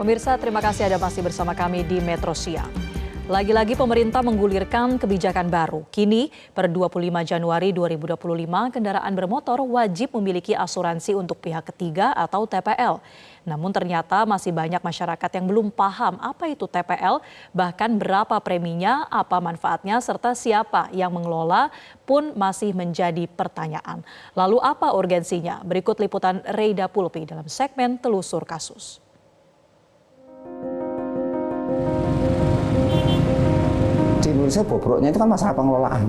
Pemirsa, terima kasih Anda masih bersama kami di Metro Siang. Lagi-lagi pemerintah menggulirkan kebijakan baru. Kini, per 25 Januari 2025, kendaraan bermotor wajib memiliki asuransi untuk pihak ketiga atau TPL. Namun ternyata masih banyak masyarakat yang belum paham apa itu TPL, bahkan berapa preminya, apa manfaatnya, serta siapa yang mengelola pun masih menjadi pertanyaan. Lalu apa urgensinya? Berikut liputan Reida Pulpi dalam segmen Telusur Kasus. Di Indonesia bobroknya itu kan masalah pengelolaan.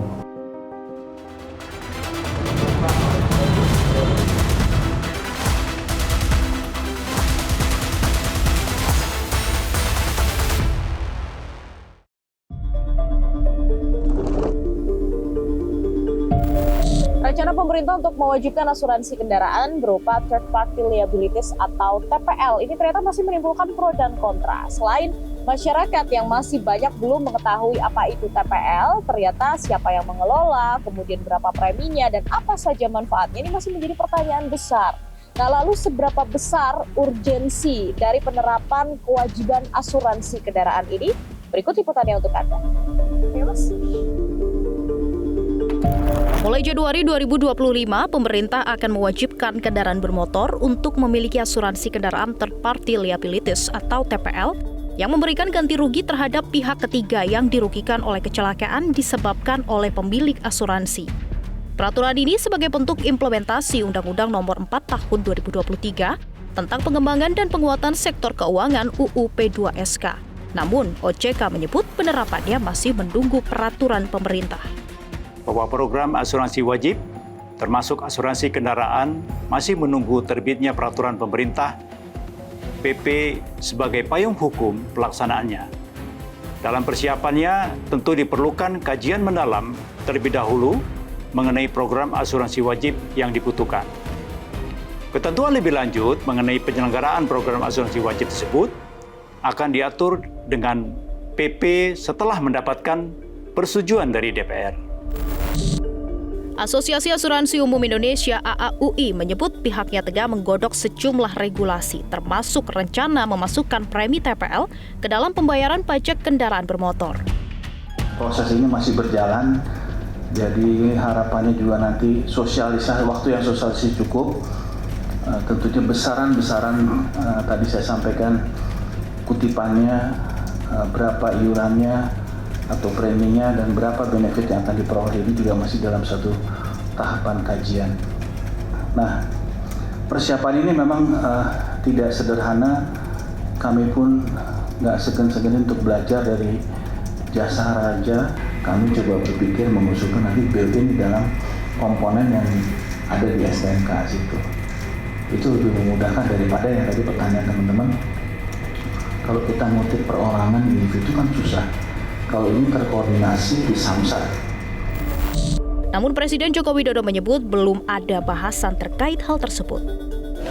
Rencana pemerintah untuk mewajibkan asuransi kendaraan berupa third party liabilities atau TPL ini ternyata masih menimbulkan pro dan kontra. Selain masyarakat yang masih banyak belum mengetahui apa itu TPL, ternyata siapa yang mengelola, kemudian berapa preminya, dan apa saja manfaatnya, ini masih menjadi pertanyaan besar. Nah, lalu seberapa besar urgensi dari penerapan kewajiban asuransi kendaraan ini? Berikut liputannya untuk Anda. Ya, Mas. Mulai Januari 2025, pemerintah akan mewajibkan kendaraan bermotor untuk memiliki asuransi kendaraan third party liabilities atau TPL yang memberikan ganti rugi terhadap pihak ketiga yang dirugikan oleh kecelakaan disebabkan oleh pemilik asuransi. Peraturan ini sebagai bentuk implementasi Undang-Undang Nomor 4 Tahun 2023 tentang pengembangan dan penguatan sektor keuangan UU P2SK. Namun, OJK menyebut penerapannya masih menunggu peraturan pemerintah. Bahwa program asuransi wajib, termasuk asuransi kendaraan, masih menunggu terbitnya peraturan pemerintah PP sebagai payung hukum pelaksanaannya. Dalam persiapannya, tentu diperlukan kajian mendalam terlebih dahulu mengenai program asuransi wajib yang dibutuhkan. Ketentuan lebih lanjut mengenai penyelenggaraan program asuransi wajib tersebut akan diatur dengan PP setelah mendapatkan persetujuan dari DPR. Asosiasi Asuransi Umum Indonesia AAUI menyebut pihaknya tengah menggodok sejumlah regulasi, termasuk rencana memasukkan premi TPL ke dalam pembayaran pajak kendaraan bermotor. Proses ini masih berjalan, jadi harapannya juga nanti waktu yang sosialisasi cukup. Tentunya besaran tadi saya sampaikan kutipannya, berapa iurannya, atau preminya, dan berapa benefit yang akan diperoleh ini juga masih dalam satu tahapan kajian. Nah, persiapan ini memang tidak sederhana. Kami pun nggak segan-segan untuk belajar dari jasa raja. Kami coba berpikir mengusulkan nanti built-in di dalam komponen yang ada di STNK situ. Itu lebih memudahkan daripada yang tadi pertanyaan teman-teman. Kalau kita motif perorangan individu kan susah. Kalau ini terkoordinasi di Samsat. Namun Presiden Joko Widodo menyebut belum ada bahasan terkait hal tersebut.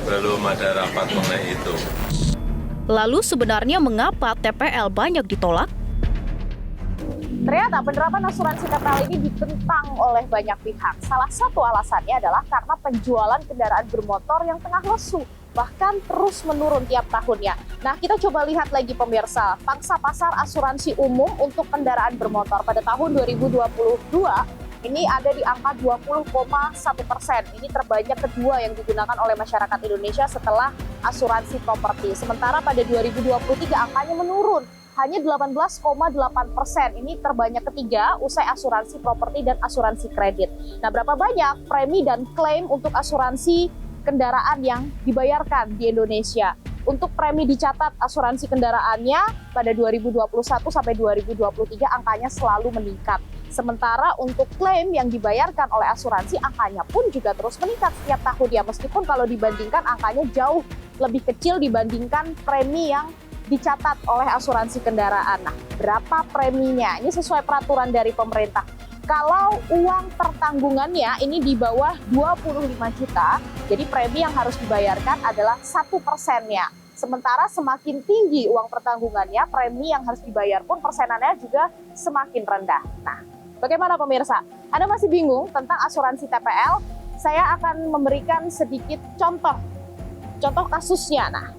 Belum ada rapat mengenai itu. Lalu sebenarnya mengapa TPL banyak ditolak? Ternyata penerapan asuransi TPL ini ditentang oleh banyak pihak. Salah satu alasannya adalah karena penjualan kendaraan bermotor yang tengah lesu, bahkan terus menurun tiap tahunnya. Nah, kita coba lihat lagi pemirsa, pangsa pasar asuransi umum untuk kendaraan bermotor pada tahun 2022 ini ada di angka 20,1%. Ini terbanyak kedua yang digunakan oleh masyarakat Indonesia setelah asuransi properti. Sementara pada 2023 angkanya menurun, hanya 18,8%. Ini terbanyak ketiga usai asuransi properti dan asuransi kredit. Nah, berapa banyak premi dan klaim untuk asuransi kendaraan yang dibayarkan di Indonesia? Untuk premi dicatat asuransi kendaraannya pada 2021 sampai 2023 angkanya selalu meningkat. Sementara untuk klaim yang dibayarkan oleh asuransi angkanya pun juga terus meningkat setiap tahun ya, meskipun kalau dibandingkan angkanya jauh lebih kecil dibandingkan premi yang dicatat oleh asuransi kendaraan. Nah, berapa preminya? Ini sesuai peraturan dari pemerintah. Kalau uang pertanggungannya ini di bawah 25 juta, jadi premi yang harus dibayarkan adalah 1%-nya. Sementara semakin tinggi uang pertanggungannya, premi yang harus dibayar pun persenannya juga semakin rendah. Nah, bagaimana pemirsa? Anda masih bingung tentang asuransi TPL? Saya akan memberikan sedikit contoh kasusnya. Nah,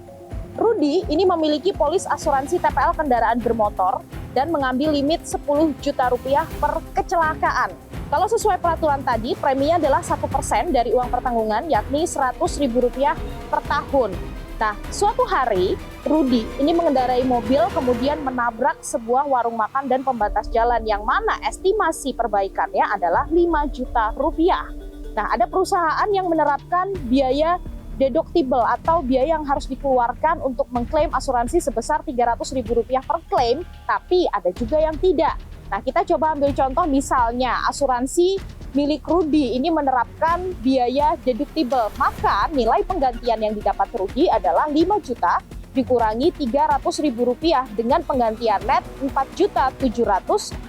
Rudi ini memiliki polis asuransi TPL kendaraan bermotor dan mengambil limit 10 juta rupiah per kecelakaan. Kalau sesuai peraturan tadi, preminya adalah 1% dari uang pertanggungan, yakni Rp100.000 per tahun. Nah, suatu hari, Rudi ini mengendarai mobil kemudian menabrak sebuah warung makan dan pembatas jalan yang mana estimasi perbaikannya adalah 5 juta rupiah. Nah, ada perusahaan yang menerapkan biaya deductible atau biaya yang harus dikeluarkan untuk mengklaim asuransi sebesar Rp300.000 per klaim, tapi ada juga yang tidak. Nah, kita coba ambil contoh misalnya asuransi milik Rudi ini menerapkan biaya deductible, maka nilai penggantian yang didapat Rudi adalah 5 juta dikurangi Rp300.000 dengan penggantian net Rp4.700.000.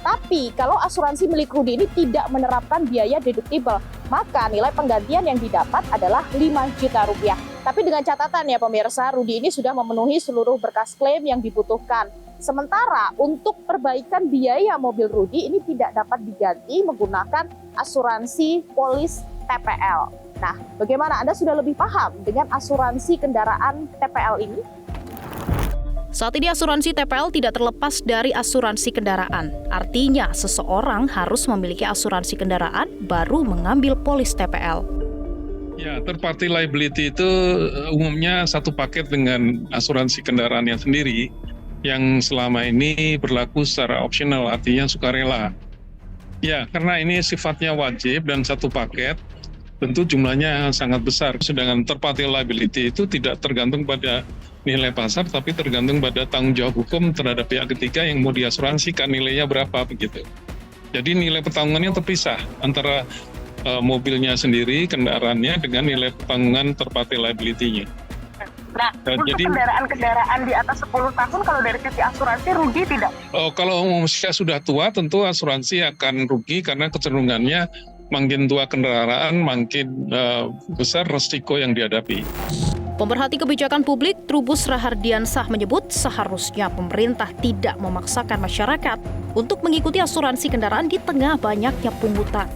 Tapi kalau asuransi milik Rudi ini tidak menerapkan biaya deductible, maka nilai penggantian yang didapat adalah 5 juta rupiah. Tapi dengan catatan ya pemirsa, Rudi ini sudah memenuhi seluruh berkas klaim yang dibutuhkan. Sementara untuk perbaikan biaya mobil Rudi ini tidak dapat diganti menggunakan asuransi polis TPL. Nah, bagaimana Anda sudah lebih paham dengan asuransi kendaraan TPL ini? Saat ini asuransi TPL tidak terlepas dari asuransi kendaraan. Artinya, seseorang harus memiliki asuransi kendaraan baru mengambil polis TPL. Ya, third party liability itu umumnya satu paket dengan asuransi kendaraannya sendiri yang selama ini berlaku secara opsional, artinya sukarela. Ya, karena ini sifatnya wajib dan satu paket, tentu jumlahnya sangat besar. Sedangkan third party liability itu tidak tergantung pada nilai pasar, tapi tergantung pada tanggung jawab hukum terhadap pihak ketiga yang mau diasuransikan nilainya berapa begitu. Jadi nilai pertanggungannya terpisah antara mobilnya sendiri, kendaraannya dengan nilai pertanggungan third party liability-nya. Nah, untuk kendaraan-kendaraan di atas 10 tahun, kalau dari sisi asuransi rugi tidak? Kalau usia sudah tua, tentu asuransi akan rugi karena kecenderungannya makin tua kendaraan, makin besar resiko yang dihadapi. Pemerhati kebijakan publik Trubus Rahardiansah menyebut seharusnya pemerintah tidak memaksakan masyarakat untuk mengikuti asuransi kendaraan di tengah banyaknya pungutan.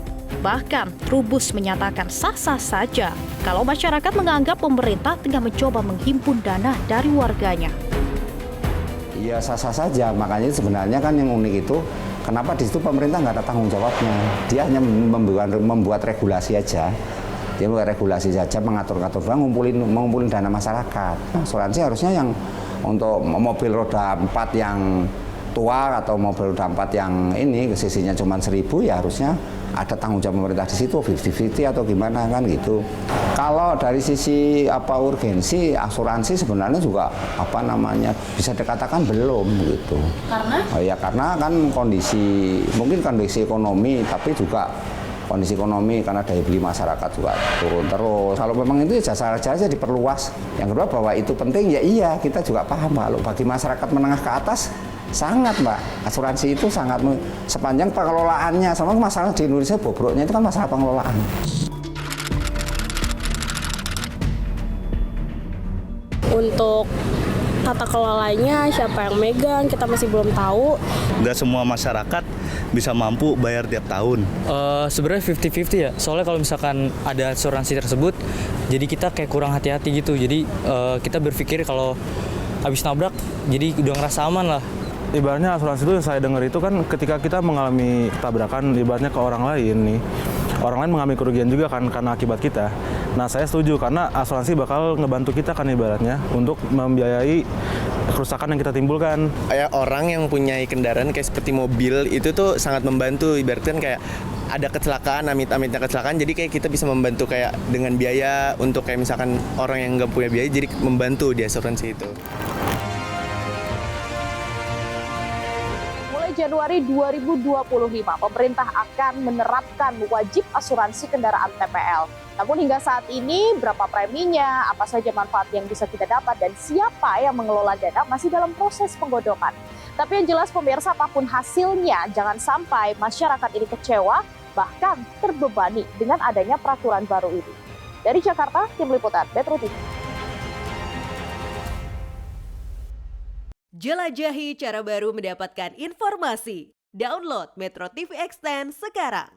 Bahkan, Trubus menyatakan sah-sah saja kalau masyarakat menganggap pemerintah tengah mencoba menghimpun dana dari warganya. Iya sah-sah saja, makanya sebenarnya kan yang unik itu kenapa di situ pemerintah nggak ada tanggung jawabnya. Dia hanya membuat regulasi aja. Dia membuat regulasi saja, mengatur-ngatur mengumpulin dana masyarakat. Asuransi harusnya yang untuk mobil roda 4 yang tua atau mobil roda 4 yang ini sisinya cuma 1.000 ya harusnya ada tanggung jawab pemerintah di situ 50-50 atau gimana kan gitu. Kalau dari sisi urgensi asuransi sebenarnya juga bisa dikatakan belum gitu. Karena? Karena kan mungkin kondisi ekonomi tapi juga kondisi ekonomi karena daya beli masyarakat juga turun terus. Kalau memang itu jasa-jasa diperluas. Yang kedua bahwa itu penting ya iya kita juga paham kalau bagi masyarakat menengah ke atas sangat Mbak, asuransi itu sangat sepanjang pengelolaannya, sama masalah di Indonesia bobroknya itu kan masalah pengelolaan. Untuk tata kelolanya siapa yang megang kita masih belum tahu. Nggak semua masyarakat bisa mampu bayar tiap tahun. Sebenarnya 50-50 ya, soalnya kalau misalkan ada asuransi tersebut, jadi kita kayak kurang hati-hati gitu. Jadi kita berpikir kalau habis nabrak, jadi udah ngerasa aman lah. Ibaratnya asuransi itu yang saya dengar itu kan ketika kita mengalami tabrakan ibaratnya ke orang lain nih. Orang lain mengalami kerugian juga kan karena akibat kita. Nah saya setuju karena asuransi bakal ngebantu kita kan ibaratnya untuk membiayai kerusakan yang kita timbulkan. Kayak orang yang punya kendaraan kayak seperti mobil itu tuh sangat membantu, ibaratkan kayak ada kecelakaan, amit-amitnya kecelakaan, jadi kayak kita bisa membantu kayak dengan biaya untuk kayak misalkan orang yang nggak punya biaya jadi membantu di asuransi itu. Januari 2025, pemerintah akan menerapkan wajib asuransi kendaraan TPL. Namun hingga saat ini, berapa preminya, apa saja manfaat yang bisa kita dapat, dan siapa yang mengelola dana masih dalam proses penggodokan. Tapi yang jelas pemirsa, apapun hasilnya, jangan sampai masyarakat ini kecewa, bahkan terbebani dengan adanya peraturan baru ini. Dari Jakarta, Tim Liputan Metro TV. Jelajahi cara baru mendapatkan informasi. Download Metro TV Extend sekarang.